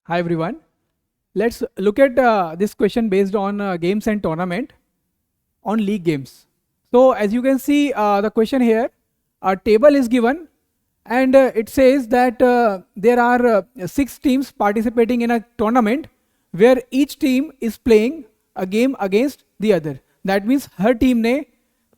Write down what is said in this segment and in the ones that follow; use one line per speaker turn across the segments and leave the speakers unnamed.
Hi everyone. Let's look at this question based on games and tournament on league games. So as you can see the question here, a table is given and it says that there are 6 teams participating in a tournament where each team is playing a game against the other. That means her team ने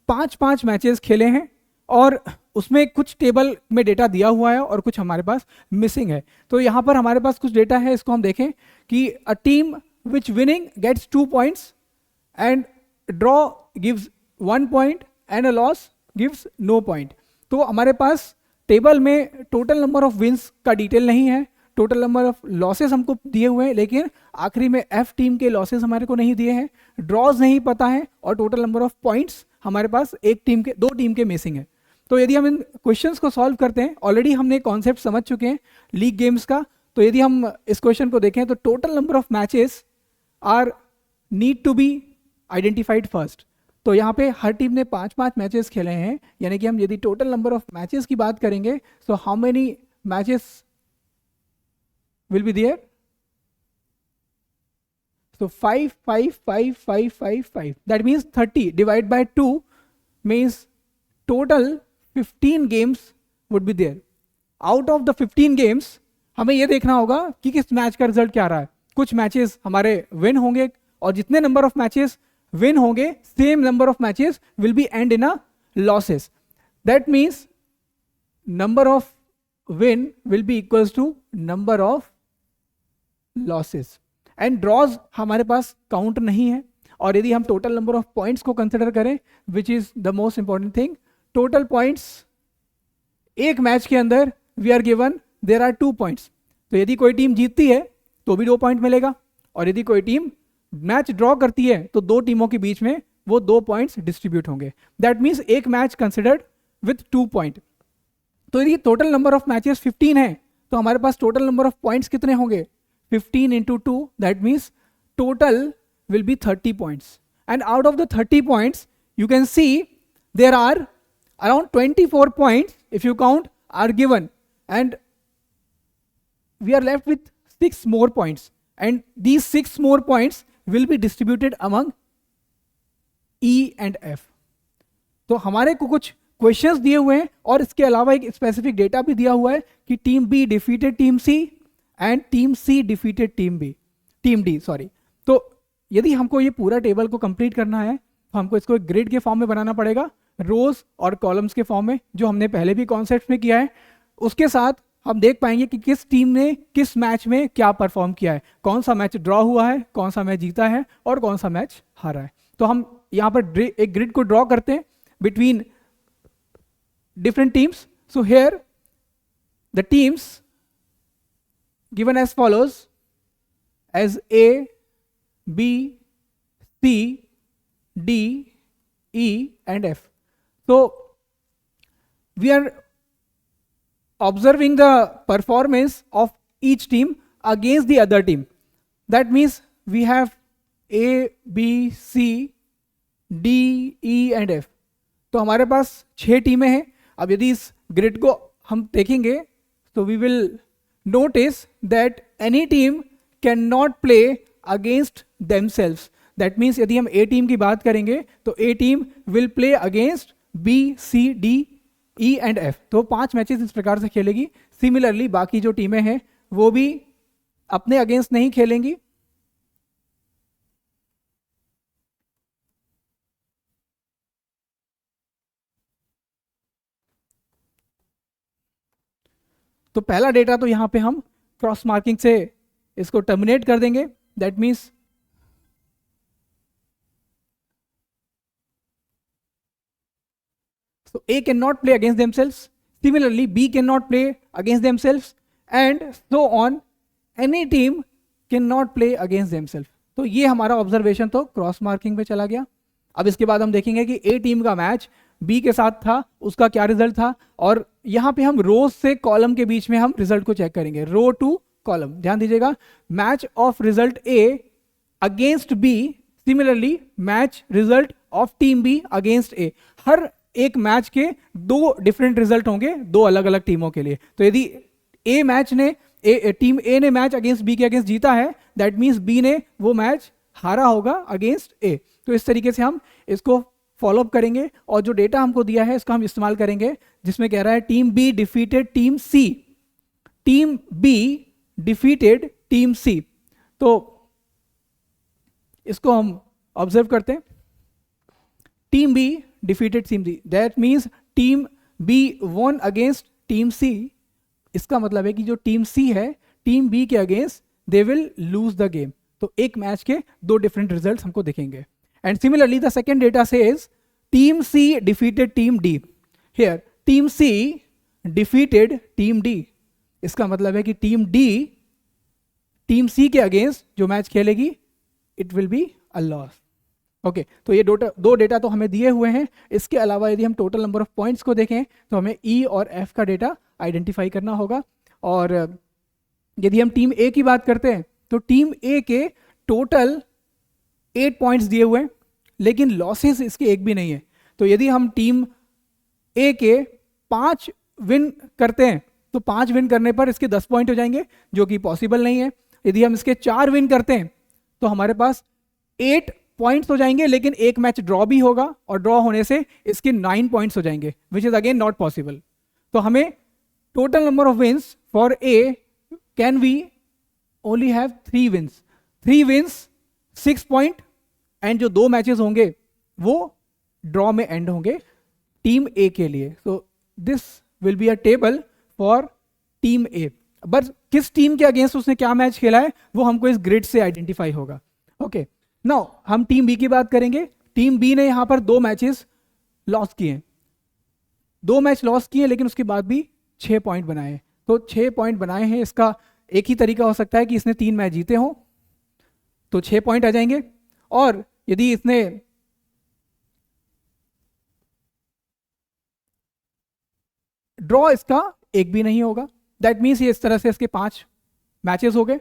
5-5 matches खेले हैं और उसमें कुछ table में data दिया हुआ है और कुछ हमारे पास मिसिंग है. तो यहाँ पर हमारे पास कुछ डेटा है, इसको हम देखें कि a team which winning gets 2 points and draw gives 1 point and a loss gives no point. तो हमारे पास टेबल में टोटल नंबर ऑफ विन्स का डिटेल नहीं है, टोटल नंबर ऑफ लॉसेस हमको दिए हुए हैं, लेकिन आखिरी में एफ टीम के लॉसेस हमारे को नहीं दिए हैं, ड्रॉज नहीं पता है और टोटल नंबर ऑफ पॉइंट्स हमारे पास दो टीम के मिसिंग है. तो यदि हम इन क्वेश्चंस को सॉल्व करते हैं, ऑलरेडी हमने कॉन्सेप्ट समझ चुके हैं लीग गेम्स का, तो यदि हम इस क्वेश्चन को देखें तो total number of matches are need to be identified first. तो यहाँ पे हर टीम ने 5-5 मैचेस खेले हैं, यानी कि हम यदि टोटल नंबर ऑफ मैचेस की बात करेंगे तो how many matches will be there. So 5, 5, 5, 5, 5, 5. That means 30 divided by 2 means total 15 games would be there. Out of the 15 games, हमें ये देखना होगा कि किस मैच का रिजल्ट क्या रहा है. कुछ मैचेस हमारे विन होंगे और जितने नंबर ऑफ मैचेस विन होंगे same number of matches will be end in a losses. That means number of win will be equals to number of losses. And draws हमारे पास काउंट नहीं है. और यदि हम टोटल नंबर ऑफ पॉइंट्स को consider करें, which is the most important thing, total points एक मैच के अंदर we are given there are 2 points. तो यदि कोई टीम जीतती है तो भी 2 पॉइंट मिलेगा और यदि कोई टीम मैच ड्रॉ करती है तो 2 टीमों के बीच में वो 2 पॉइंट्स डिस्ट्रीब्यूट होंगे. दैट मीन्स एक मैच कंसिडर्ड विथ 2 पॉइंट. तो यदि टोटल नंबर ऑफ मैचेस 15 है तो हमारे पास टोटल नंबर ऑफ पॉइंट्स कितने होंगे? 15 into 2, that means total will be 30 points. And out of the 30 points, you can see there are around 24 points, if you count, are given. And we are left with 6 more points. And these 6 more points will be distributed among E and F. तो हमारे को कुछ questions दिए हुए हैं और इसके अलावा एक स्पेसिफिक डेटा भी दिया हुआ है कि team B defeated team C and team C defeated team D. तो यदि हमको ये पूरा टेबल को कंप्लीट करना है तो हमको इसको एक ग्रिड के फॉर्म में बनाना पड़ेगा, रोज और कॉलम्स के फॉर्म में, जो हमने पहले भी कॉन्सेप्ट में किया है. उसके साथ हम देख पाएंगे कि किस टीम ने किस मैच में क्या परफॉर्म किया है, कौन सा मैच ड्रॉ हुआ है, कौन सा मैच जीता है और कौन सा मैच हारा है. तो हम यहाँ पर एक ग्रिड को ड्रॉ करते हैं between different teams. So here the teams given as follows as A, B, C, D, E and F. So we are observing the performance of each team against the other team. That means we have A, B, C, D, E and F. तो हमारे पास 6 टीमें हैं. अब यदि इस grid को हम देखेंगे तो we will notice that any team cannot play against themselves. That means यदि हम A टीम की बात करेंगे तो A team will play against B, C, D, E and F. तो 5 मैचेस इस प्रकार से खेलेगी. सिमिलरली बाकी जो टीमें हैं वो भी अपने अगेंस्ट नहीं खेलेंगी. तो पहला डेटा तो यहाँ पे हम क्रॉस मार्किंग से इसको टर्मिनेट कर देंगे. That means so A cannot play against themselves, similarly B cannot play against themselves and so on, any team cannot play against themselves. तो ये हमारा ऑब्जर्वेशन तो क्रॉस मार्किंग पे चला गया. अब इसके बाद हम देखेंगे कि A टीम का मैच बी के साथ था, उसका क्या रिजल्ट था, और यहाँ पे हम रोज से कॉलम के बीच में हम रिजल्ट को चेक करेंगे, रो टू कॉलम. ध्यान दीजिएगा, match of result A against B, similarly match result of team B against A. हर एक मैच के 2 डिफरेंट रिजल्ट होंगे 2 अलग अलग टीमों के लिए. तो यदि ए मैच ने टीम ए ने मैच अगेंस्ट बी के अगेंस्ट जीता है, दैट मीन्स बी ने वो मैच हारा होगा अगेंस्ट ए। तो इस तरीके से हम इसको फॉलोअप करेंगे और जो डेटा हमको दिया है इसका हम इस्तेमाल करेंगे, जिसमें कह रहा है team B defeated team C, team B defeated team C. तो इसको हम ऑब्जर्व करते हैं, team B defeated team C, that means team B won against team C. इसका मतलब है कि जो टीम सी है टीम बी के against they will lose the game. तो एक मैच के दो डिफरेंट रिजल्ट्स हमको दिखेंगे। And similarly the second data says team C defeated team D, here team C defeated team D. इसका मतलब है कि टीम डी टीम सी के अगेंस्ट जो मैच खेलेगी it will be a loss. Okay, तो ये दो डेटा तो हमें दिए हुए हैं। इसके अलावा यदि हम टोटल नंबर ऑफ पॉइंट्स को देखें तो हमें ई और एफ का डेटा आइडेंटिफाई करना होगा। और यदि हम टीम ए की बात करते हैं तो टीम ए के टोटल 8 पॉइंट्स दिए हुए हैं, लेकिन लॉसेस इसके एक भी नहीं है। तो यदि हम टीम ए के 5 विन करते हैं तो 5 विन करने पर इसके 10 पॉइंट हो जाएंगे, जो कि पॉसिबल नहीं है। यदि हम इसके 4 विन करते हैं तो हमारे पास 8 पॉइंट्स हो जाएंगे, लेकिन एक मैच ड्रॉ भी होगा और ड्रॉ होने से इसके 9 पॉइंट्स हो जाएंगे, which is again not possible. तो हमें total number of wins for A can we only have 3 wins, 3 wins 6 point, and जो 2 मैचेस होंगे वो ड्रॉ में एंड होंगे टीम ए के लिए। So this will be a table for team A, बस किस टीम के अगेंस्ट उसने क्या मैच खेला है वो हमको इस ग्रिड से आइडेंटिफाई होगा। ओके, नाउ हम टीम बी की बात करेंगे। टीम बी ने यहां पर 2 मैचेस लॉस किए हैं, 2 मैच लॉस किए, लेकिन उसके बाद भी 6 पॉइंट बनाए हैं। तो 6 पॉइंट बनाए हैं, इसका एक ही तरीका हो सकता है कि इसने 3 मैच जीते हों तो 6 पॉइंट आ जाएंगे, और यदि इसने ड्रॉ इसका एक भी नहीं होगा, दैट मीन्स ये इस तरह से इसके 5 मैचेस हो गए,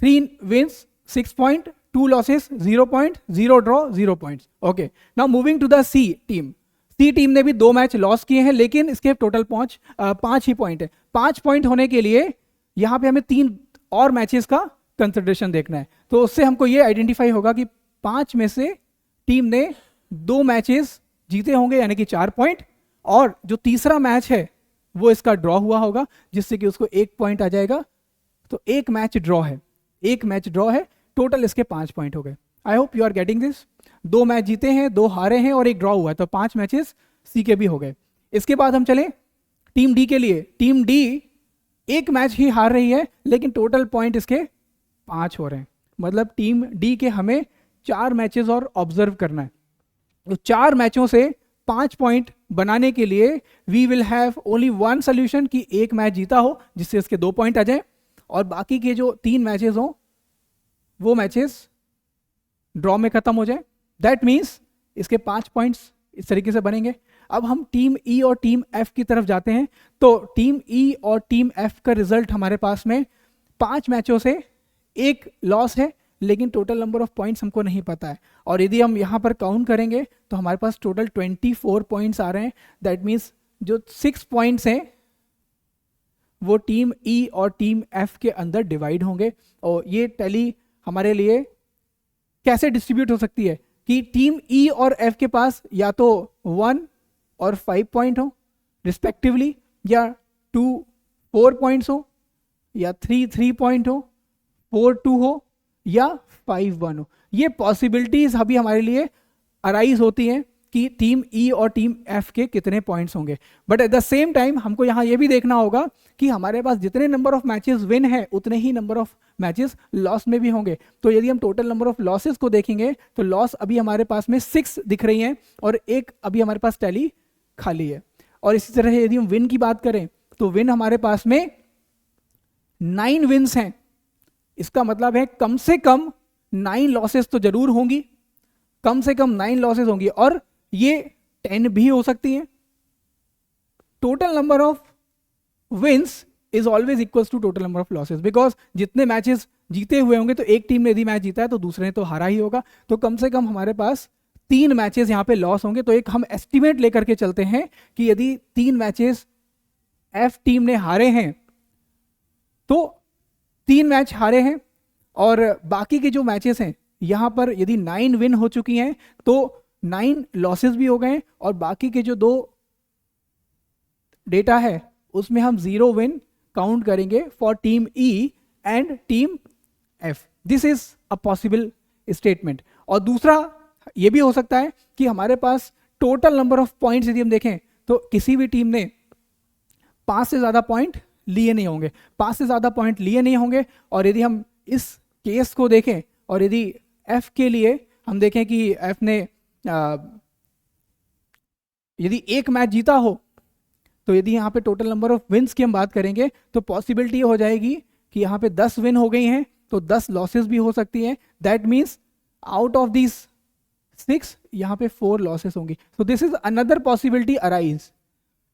3 wins 6 point, 2 losses 0 point, 0 draw 0 points. Okay, now moving to the C team. C team ने भी 2 मैच लॉस किए हैं, लेकिन इसके टोटल 5 ही पॉइंट है। 5 पॉइंट होने के लिए यहां पे हमें 3 और मैचेस का कंसिडरेशन देखना है। तो उससे हमको ये आइडेंटिफाई होगा कि 5 में से टीम ने 2 मैचेस जीते होंगे, यानी कि 4 पॉइंट, और जो तीसरा मैच है वो इसका ड्रॉ हुआ होगा, जिससे कि उसको 1 पॉइंट आ जाएगा। तो एक मैच ड्रॉ है, एक मैच ड्रॉ है, टोटल इसके 5 पॉइंट हो गए। I hope you are getting this. 2 match जीते हैं, 2 हारे हैं और 1 ड्रॉ हुआ है, तो 5 मैचेस सी के भी हो गए। इसके बाद हम चलें टीम डी के लिए। टीम डी 1 मैच ही हार रही है, लेकिन टोटल पॉइंट इसके 5 हो रहे हैं। मतलब टीम डी के हमें 4 मैचेस और ऑब्जर्व करना है। तो 4 मैचों से 5 पॉइंट बनाने के लिए we will have only 1 solution, कि एक मैच जीता हो जिससे इसके 2 पॉइंट आ जाए, और बाकी के जो 3 मैचेस हों वो मैचेस ड्रॉ में खत्म हो जाए। दैट मीन्स इसके 5 पॉइंट्स इस तरीके से बनेंगे। अब हम टीम ई और टीम एफ की तरफ जाते हैं। तो टीम ई और टीम एफ का रिजल्ट हमारे पास में 5 मैचों से 1 लॉस है, लेकिन टोटल नंबर ऑफ पॉइंट्स हमको नहीं पता है। और यदि हम यहाँ पर काउंट करेंगे तो हमारे पास टोटल 24 पॉइंट्स आ रहे हैं। दैट मीन्स जो 6 पॉइंट्स हैं वो टीम ई और टीम एफ के अंदर डिवाइड होंगे। और ये टैली हमारे लिए कैसे डिस्ट्रीब्यूट हो सकती है कि टीम ई और एफ के पास या तो 1 और 5 पॉइंट हो रिस्पेक्टिवली, या 2 4 पॉइंट्स हो, या 3 पॉइंट हो, 4 2 हो, या 5 1 हो। ये पॉसिबिलिटीज अभी हमारे लिए अराइज होती हैं कि टीम ई और टीम एफ के कितने पॉइंट्स होंगे। But at the same time हमको यहाँ ये भी देखना होगा कि हमारे पास जितने नंबर ऑफ मैचेस विन है उतने ही नंबर ऑफ मैचेस लॉस में भी होंगे। तो यदि हम टोटल नंबर ऑफ लॉसेस को देखेंगे तो लॉस अभी हमारे पास में 6 दिख रही हैं, और एक अभी हमारे पास टैली खाली है। और इसी तरह यदि हम विन की बात करें तो विन हमारे पास में 9 विन्स हैं। इसका मतलब है कम से कम 9 लॉसेस तो जरूर होंगी, कम से कम 9 लॉसेस होंगी, और ये 10 भी हो सकती हैं। Total number of wins is always equals to total number of losses, because जितने मैचेस जीते हुए होंगे तो एक टीम ने यदि मैच जीता है तो दूसरे ने तो हारा ही होगा। तो कम से कम हमारे पास 3 मैचेस यहाँ पे लॉस होंगे। तो एक हम एस्टिमेट लेकर के चलते हैं कि यदि 3 मैचेस एफ टीम ने हारे हैं तो 3 मैच हारे हैं और बाकी के जो मैचेस हैं यहाँ पर यदि 9 विन हो चुकी हैं तो 9 लॉसेस भी हो गए और बाकी के जो 2 डेटा है उसमें हम 0 विन काउंट करेंगे for team E and team F. This is a possible statement. और दूसरा ये भी हो सकता है कि हमारे पास टोटल नंबर ऑफ पॉइंट्स यदि हम देखें तो किसी भी टीम ने 5 से ज़्यादा पॉइंट लिए नहीं होंगे, 5 से ज़्यादा पॉइंट लिए नहीं होंगे. और यदि हम इस केस को देखें और यदि एफ के लिए हम देखें कि एफ ने यदि एक मैच जीता हो तो यदि यहाँ पे टोटल नंबर ऑफ विन्स की हम बात करेंगे तो पॉसिबिलिटी हो जाएगी कि यहाँ पे 10 विन हो गई हैं तो 10 लॉसेस भी हो सकती हैं. That means out of this 6 यहाँ पे 4 लॉसेस होंगी. So this is another possibility arise.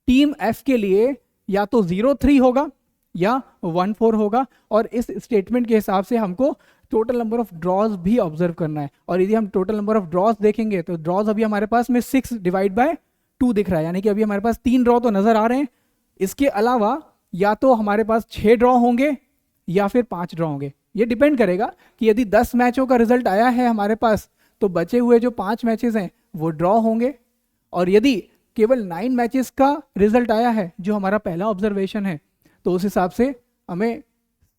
Team F के लिए या तो 0-3 होगा या 1-4 होगा. और इस स्टेटमेंट के हिसाब से हमको टोटल नंबर ऑफ ड्रॉज भी ऑब्जर्व करना है. और यदि हम टोटल नंबर ऑफ ड्रॉज देखेंगे तो ड्रॉज अभी हमारे पास में 6 डिवाइड बाय 2 दिख रहा है, यानी कि अभी हमारे पास 3 ड्रॉ तो नजर आ रहे हैं. इसके अलावा या तो हमारे पास 6 ड्रॉ होंगे या फिर 5 ड्रॉ होंगे. ये डिपेंड करेगा कि यदि 10 मैचों का रिजल्ट आया है हमारे पास तो बचे हुए जो 5 मैचेस हैं वो ड्रॉ होंगे. और यदि केवल 9 मैचेस का रिजल्ट आया है जो हमारा पहला ऑब्जर्वेशन है तो उस हिसाब से हमें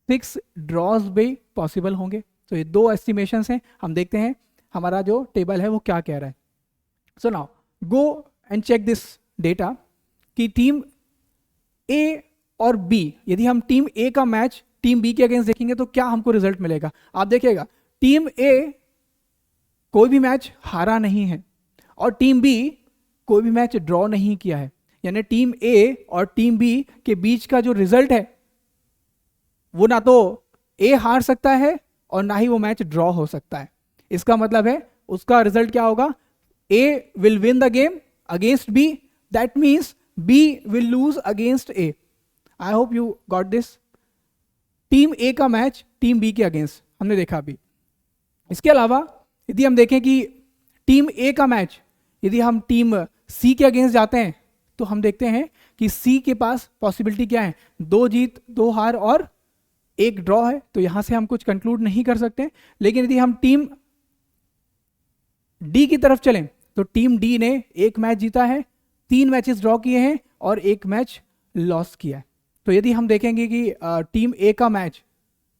6 ड्रॉज भी पॉसिबल होंगे. तो ये 2 एस्टिमेशंस हैं. हम देखते हैं हमारा जो टेबल है वो क्या कह रहा है. So now go and check this data कि टीम ए और बी, यदि हम टीम ए का मैच टीम बी के अगेंस्ट देखेंगे तो क्या हमको रिजल्ट मिलेगा. आप देखिएगा टीम ए कोई भी मैच हारा नहीं है और टीम बी कोई भी मैच ड्रॉ नहीं किया है. यानी टीम ए और टीम बी के बीच का जो रिजल्ट है वो ना तो ए हार सकता है और ना ही वो मैच ड्रॉ हो सकता है. इसका मतलब है उसका रिजल्ट क्या होगा, A will win the game against B, that means B will lose against A. I hope you got this. Team A का मैच टीम बी के अगेंस्ट हमने देखा अभी. इसके अलावा यदि हम देखें कि टीम ए का मैच यदि हम टीम सी के अगेंस्ट जाते हैं तो हम देखते हैं कि सी के पास पॉसिबिलिटी क्या है, 2 जीत 2 हार और 1 ड्रॉ है. तो यहां से हम कुछ कंक्लूड नहीं कर सकते. लेकिन यदि हम टीम डी की तरफ चलें तो टीम डी ने 1 मैच जीता है, 3 मैचेस ड्रॉ किए हैं और 1 मैच लॉस किया है. तो यदि हम देखेंगे कि टीम ए का मैच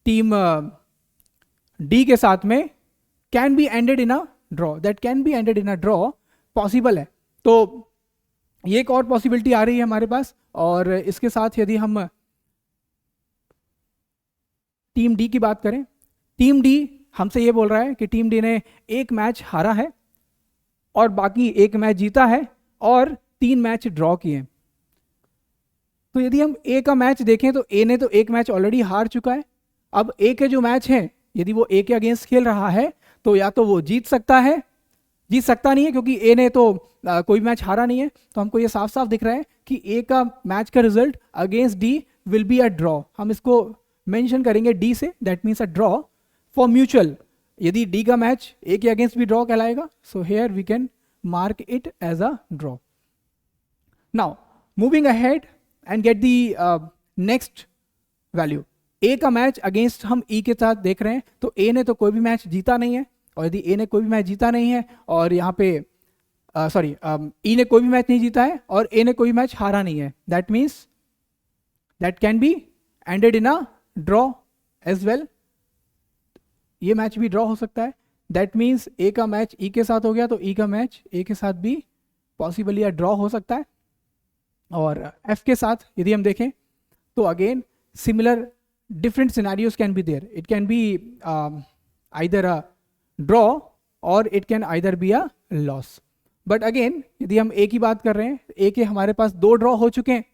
टीम डी के साथ में can be ended in a draw, that can be ended in a draw possible है. तो ये एक और पॉसिबिलिटी आ रही है हमारे पास. और इसके साथ यदि हम टीम डी की बात करें, टीम डी हमसे ये बोल रहा है कि टीम डी ने 1 मैच हारा है और बाकी 1 मैच जीता है और 3 मैच ड्रॉ किए. तो यदि हम ए का मैच देखें तो ए ने तो 1 मैच ऑलरेडी हार चुका है. अब ए के जो मैच हैं यदि वो ए के अगेंस्ट खेल रहा है तो या तो वो जीत सकता है, जीत सकता नहीं है क्योंकि ए ने तो कोई मैच हारा नहीं है. तो हमको ये साफ साफ दिख रहा है कि ए का मैच का result against D will be a draw. हम इसको मेंशन करेंगे डी से, that means a draw for mutual. यदि डी का मैच ए के अगेंस्ट भी ड्रॉ कहलाएगा, so here we can mark it as a draw. Now moving ahead and get the next value. A का match against हम ई के साथ देख रहे हैं तो ए ने तो कोई भी मैच जीता नहीं है. और यदि ए ने कोई भी मैच जीता नहीं है और यहाँ पे ई ने कोई भी मैच नहीं जीता है और ए ने कोई मैच हारा नहीं है, that means that can be ended in a draw as well. ये मैच भी ड्रॉ हो सकता है. दैट मीन्स ए का मैच ई के साथ हो गया तो ई का मैच ए के साथ भी पॉसिबली या ड्रॉ हो सकता है. और एफ के साथ यदि हम देखें तो again similar different scenarios can be there. It can be either a draw or it can either be a loss. But again यदि हम A की बात कर रहे हैं, A के हमारे पास 2 ड्रॉ हो चुके हैं,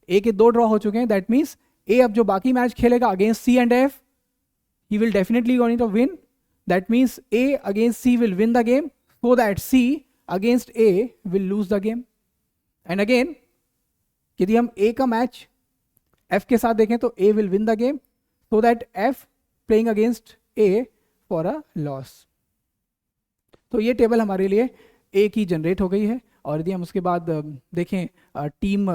A के 2 ड्रॉ हो चुके हैं. दैट मीन्स A अब जो बाकी मैच खेलेगा against C and F, he will definitely going to win. That means A against C will win the game, so that C against A will lose the game. And again यदि हम A का match F के साथ देखें तो A will win the game, so that F playing against A for a loss. तो ये table हमारे लिए A की जनरेट हो गई है. और यदि हम उसके बाद देखें टीम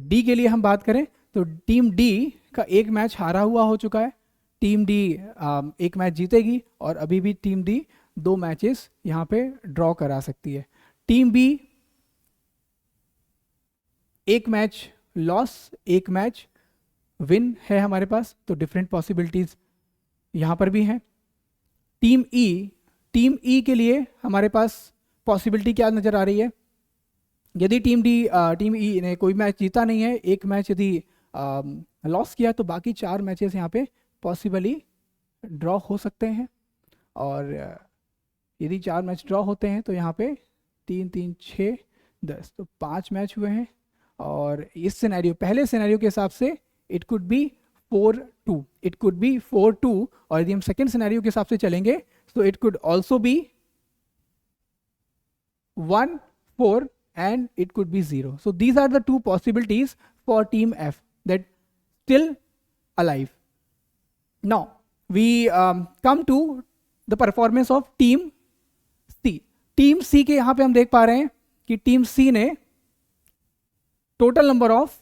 D के लिए हम बात करें तो टीम डी का एक मैच हारा हुआ हो चुका है, टीम डी एक मैच जीतेगी और अभी भी टीम डी 2 मैचेस यहाँ पे ड्रॉ करा सकती है। टीम बी एक मैच लॉस, एक मैच विन है हमारे पास, तो डिफरेंट पॉसिबिलिटीज यहाँ पर भी हैं। टीम ई के लिए हमारे पास पॉसिबिलिटी क्या नज़र आ रही है? यदि टीम ई ने कोई मैच जीता नहीं है, एक मैच यदि लॉस किया, तो बाकी 4 मैचेस यहाँ पे पॉसिबली ड्रॉ हो सकते हैं। और यदि 4 मैच ड्रॉ होते हैं तो यहाँ पे 3 3 6 10, तो 5 मैच हुए हैं। और इस सिनेरियो, पहले सिनेरियो के हिसाब से it could be 4-2, it could be 4-2। और यदि हम सेकेंड सिनेरियो के हिसाब से चलेंगे तो it could also be 1-4 and it could be 0. So these are the 2 possibilities for team F that still alive. Now we come to the performance of team C. Team C के यहाँ पे हम देख पा रहे हैं कि टीम C ने टोटल नंबर ऑफ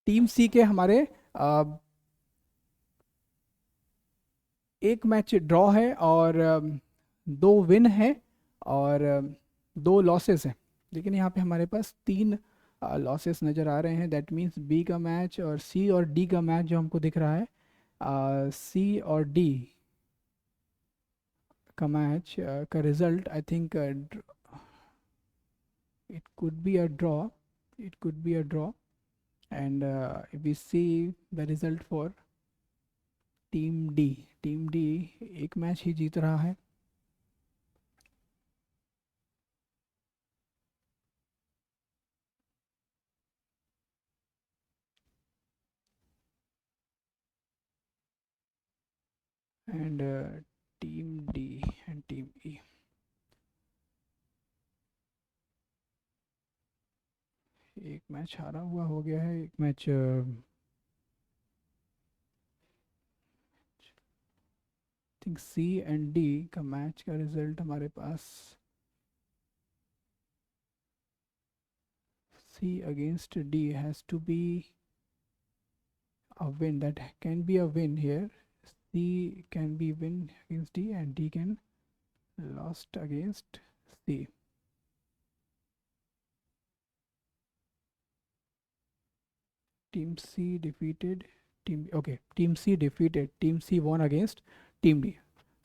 टीम सी के हमारे एक मैच ड्रॉ है और 2 विन है और 2 लॉसेस हैं। लेकिन यहाँ पे हमारे पास 3 लॉसेस नज़र आ रहे हैं। दैट मीन्स बी का मैच और सी और डी का मैच जो हमको दिख रहा है, सी और डी का मैच का result I think it could be a draw, it could be a draw. And if we see the result for team D एक मैच ही जीत रहा है। And team D and team E, एक match हारा हुआ हो गया है, एक match think C and D का मैच का रिजल्ट हमारे पास C against D has to be a win. That can be a win here. C can be win against D and D can lost against C. Team C defeated team, okay, Team C defeated Team C won against Team D.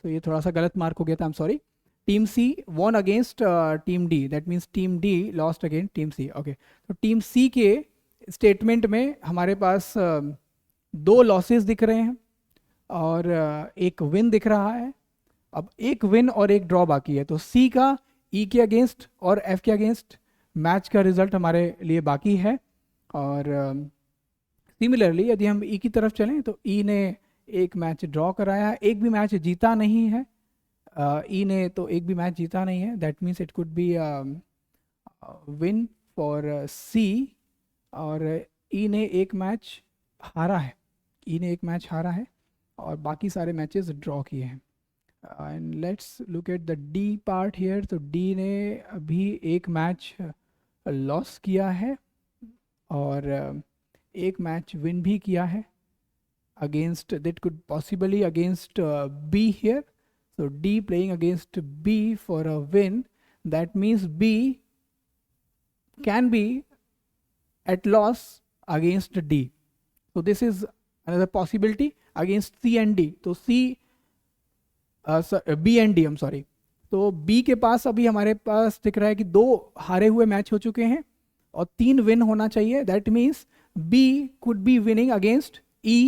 तो ये थोड़ा सा गलत mark हो गया था, I'm sorry. Team C won against Team D. That means Team D lost against Team C. Okay. तो Team C के स्टेटमेंट में हमारे पास 2 लॉसेस दिख रहे हैं और एक विन दिख रहा है। अब एक विन और एक ड्रॉ बाकी है, तो C का E के अगेंस्ट और F के अगेंस्ट मैच का रिजल्ट हमारे लिए बाकी है। और सिमिलरली यदि हम E की तरफ चलें तो E ने एक मैच ड्रॉ कराया है, एक भी मैच जीता नहीं है। E ने तो एक भी मैच जीता नहीं है। That means it could be win for C। और E ने एक मैच हारा है, E ने एक मैच हारा है और बाकी सारे मैचेस ड्रॉ किए हैं। And let's look at the D part here. तो D ने अभी एक मैच लॉस किया है और एक मैच विन भी किया है against, that could possibly against B here. So D playing against B for a win, that means B can be at loss against D. So this is another possibility against C and D. तो C B and D, I'm sorry. तो B के पास अभी हमारे पास दिख रहा है कि 2 हारे हुए मैच हो चुके हैं और 3 विन होना चाहिए। That means B could be winning against E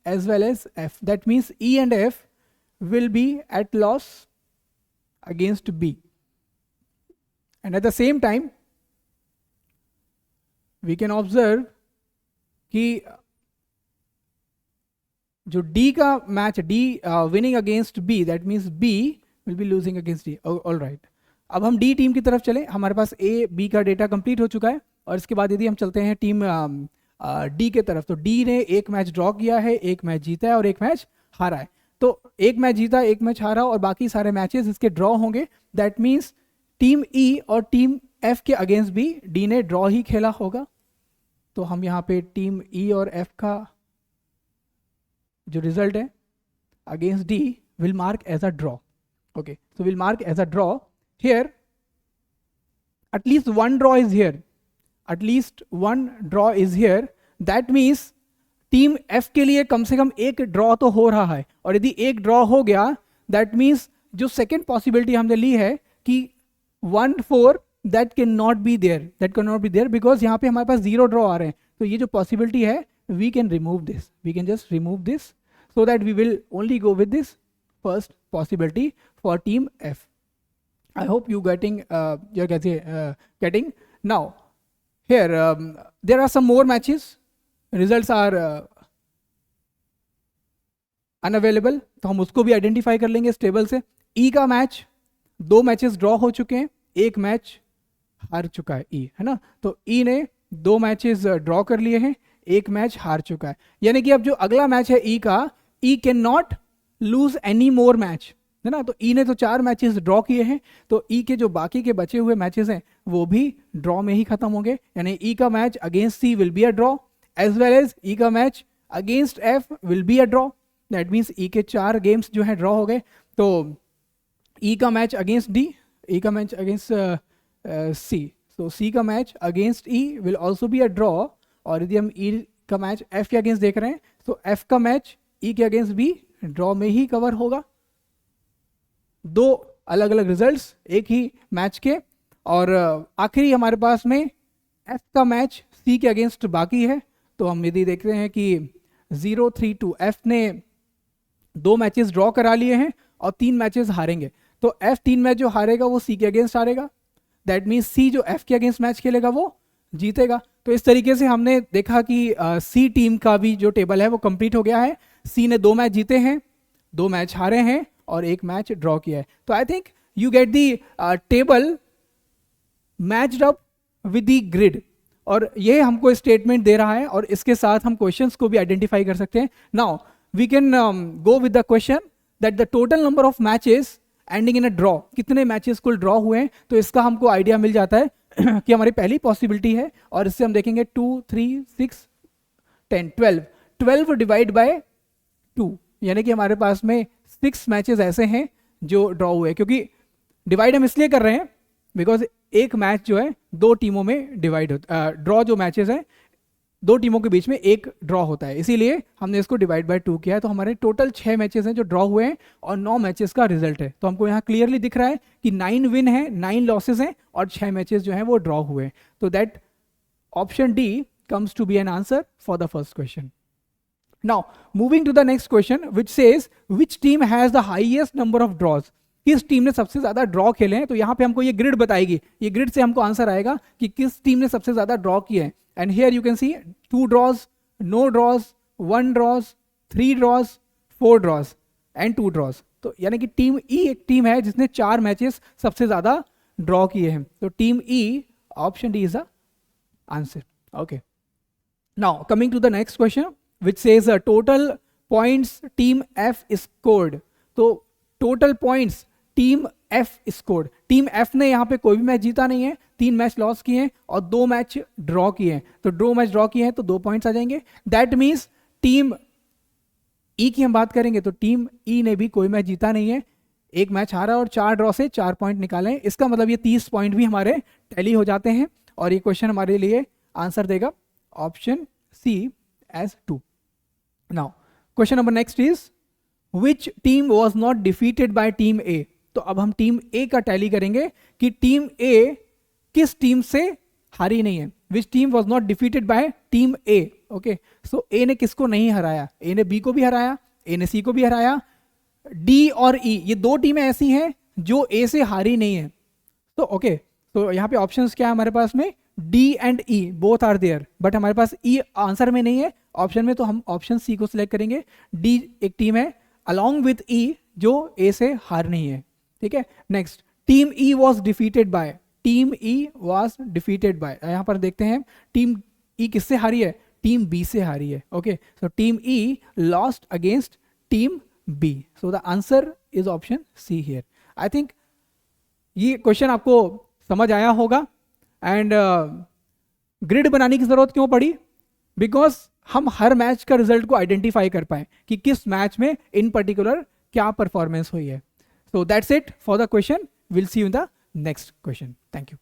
as well as F. That means E and F will be at loss against B. And at the same time we can observe कि जो D का match, D winning against B, that means B will be losing against D, all right. अब हम D team की तरफ चले, हमारे पास A B का डेटा कंप्लीट हो चुका है, और इसके बाद यदि हम चलते हैं टीम डी के तरफ, तो डी ने एक मैच ड्रॉ किया है, एक मैच जीता है और एक मैच हारा है। तो एक मैच जीता, एक मैच हारा और बाकी सारे मैचेस इसके ड्रॉ होंगे। दैट मीन्स टीम ई और टीम एफ के अगेंस्ट भी डी ने ड्रॉ ही खेला होगा। तो हम यहाँ पे टीम ई और एफ का जो रिजल्ट है against D will mark as a draw. Okay, so will mark as a draw here, at least one draw is here, at least one draw is here, that means team F के लिए कम से कम एक draw तो हो रहा है, और यदि एक ड्रॉ हो गया दैट मीन्स जो सेकेंड पॉसिबिलिटी हमने ली है कि 1-4 that can not be there, because यहाँ पे हमारे पास 0 ड्रॉ आ रहे हैं। तो ये जो पॉसिबिलिटी है we can remove this, we can just remove this, so that we will only go with this first possibility for team F. I hope you you're getting. Now, here there are some more matches. Results are unavailable. तो हम उसको भी identify कर लेंगे इस table से। ई का match 2 matches draw हो चुके हैं, एक मैच हार चुका है ई, है ना। तो ई ने 2 मैचेस ड्रॉ कर लिए हैं, एक मैच हार चुका है, यानी कि अब जो अगला मैच है ई का, E can not lose any more match, है ना। तो ई ने तो 4 मैचेस ड्रॉ किए हैं, तो ई के जो बाकी के बचे हुए मैचेस हैं वो भी ड्रॉ में ही खत्म होंगे, यानी ई का match against C will be a draw, as well as E का match against F will be a draw. That means E के 4 गेम्स जो है ड्रॉ हो गए। तो ई का मैच अगेंस्ट डी, ई का मैच अगेंस्ट सी, तो सी का match against E will also be a draw. और यदि हम ई का मैच एफ के अगेंस्ट देख रहे हैं तो एफ का मैच ई के अगेंस्ट भी ड्रॉ में ही कवर होगा। 2 अलग अलग रिजल्ट्स एक ही मैच के, और आखिरी हमारे पास में एफ का मैच सी के अगेंस्ट बाकी है। तो हम यदि देखते हैं कि 0-3-2 एफ ने 2 मैचेस ड्रॉ करा लिए हैं और 3 मैचेस हारेंगे, तो एफ 3 मैच जो हारेगा वो सी के अगेंस्ट हारेगा, दैट मीन्स सी जो एफ के अगेंस्ट मैच खेलेगा वो जीतेगा। तो इस तरीके से हमने देखा कि सी टीम का भी जो टेबल है वो कंप्लीट हो गया है। सी ने 2 मैच जीते हैं, 2 मैच हारे हैं और 1 मैच ड्रॉ किया है। तो I think you get the table matched up with the grid, और ये हमको स्टेटमेंट दे रहा है और इसके साथ हम क्वेश्चंस को भी आइडेंटिफाई कर सकते हैं। Now we can go with the question that the total number of matches ending in a draw, कितने मैचेस कुल ड्रॉ हुए हैं। तो इसका हमको आइडिया मिल जाता है कि हमारी पहली पॉसिबिलिटी है, और इससे हम देखेंगे 2, 3, 6, 10, 12 डिवाइड बाय 2, यानी कि हमारे पास में 6 मैचेस ऐसे हैं जो ड्रॉ हुए, क्योंकि डिवाइड हम इसलिए कर रहे हैं बिकॉज एक मैच जो है 2 टीमों में डिवाइड होता, ड्रॉ जो मैचेस हैं 2 टीमों के बीच में एक ड्रॉ होता है, इसीलिए हमने इसको डिवाइड बाय 2 किया है। तो हमारे टोटल 6 मैचेस हैं जो ड्रॉ हुए हैं और 9 मैचेस का रिजल्ट है। तो हमको यहाँ क्लियरली दिख रहा है कि 9 विन है, 9 लॉसेस हैं और 6 मैचेस जो हैं वो ड्रॉ हुए हैं। तो that option D comes to be an answer for the first question. Now, moving to the next question, which says which team has the highest number of draws? किस team ने सबसे ज्यादा ड्रॉ खेले हैं? तो यहाँ पे हमको ये ग्रिड बताएगी, ये ग्रिड से हमको आंसर आएगा कि किस टीम ने सबसे ज्यादा ड्रॉ किए हैं। And here you can see 2 draws, no draws, 1 draws, 3 draws, 4 draws and 2 draws. तो यानी कि टीम ई एक टीम है जिसने 4 मैचेस सबसे ज्यादा ड्रॉ किए हैं। तो team E, option D is the answer. Okay, now coming to the next question which says total points team F scored। तो total points team F scored, team F ने यहाँ पे कोई भी मैच जीता नहीं है, 3 मैच लॉस किए हैं और 2 मैच ड्रॉ किए हैं। तो 2 मैच ड्रॉ किए हैं तो 2 पॉइंट्स आ जाएंगे। दैट मीन्स टीम ई की हम बात करेंगे तो टीम ई ने भी कोई मैच जीता नहीं है, 1 मैच हारा और 4 ड्रॉ से 4 पॉइंट निकाले हैं। इसका मतलब ये 30 पॉइंट भी हमारे टैली हो जाते हैं और ये क्वेश्चन हमारे लिए आंसर देगा option C as 2। Now, question number next is which team was not defeated by team A? तो अब हम टीम A का टैली करेंगे कि टीम A किस टीम से हारी नहीं है। Which team was not defeated by team A? Okay, so A ने किसको नहीं हराया? A ने B को भी हराया, A ने C को भी हराया। D और E ये 2 टीमें ऐसी हैं जो A से हारी नहीं है। तो ओके, तो यहाँ पे ऑप्शंस क्या है हमारे पास में? D and E both are there, but हमारे पास E आंसर में नहीं है ऑप्शन में, तो हम ऑप्शन सी को सिलेक्ट करेंगे। डी एक टीम है अलॉन्ग विथ ई जो ए से हार नहीं है। ठीक है, next team E was defeated by, team E was defeated by, यहां पर देखते हैं टीम ई किससे हारी है, टीम बी से हारी है. Okay, so team E lost against team B, so the answer is option C here. I think ये क्वेश्चन आपको समझ आया होगा. एंड ग्रिड बनाने की जरूरत क्यों पड़ी, बिकॉज हम हर मैच का रिजल्ट को आइडेंटिफाई कर पाए कि किस मैच में इन पर्टिकुलर क्या परफॉर्मेंस हुई है. So that's it for the question. Will see you in the next question. Thank you.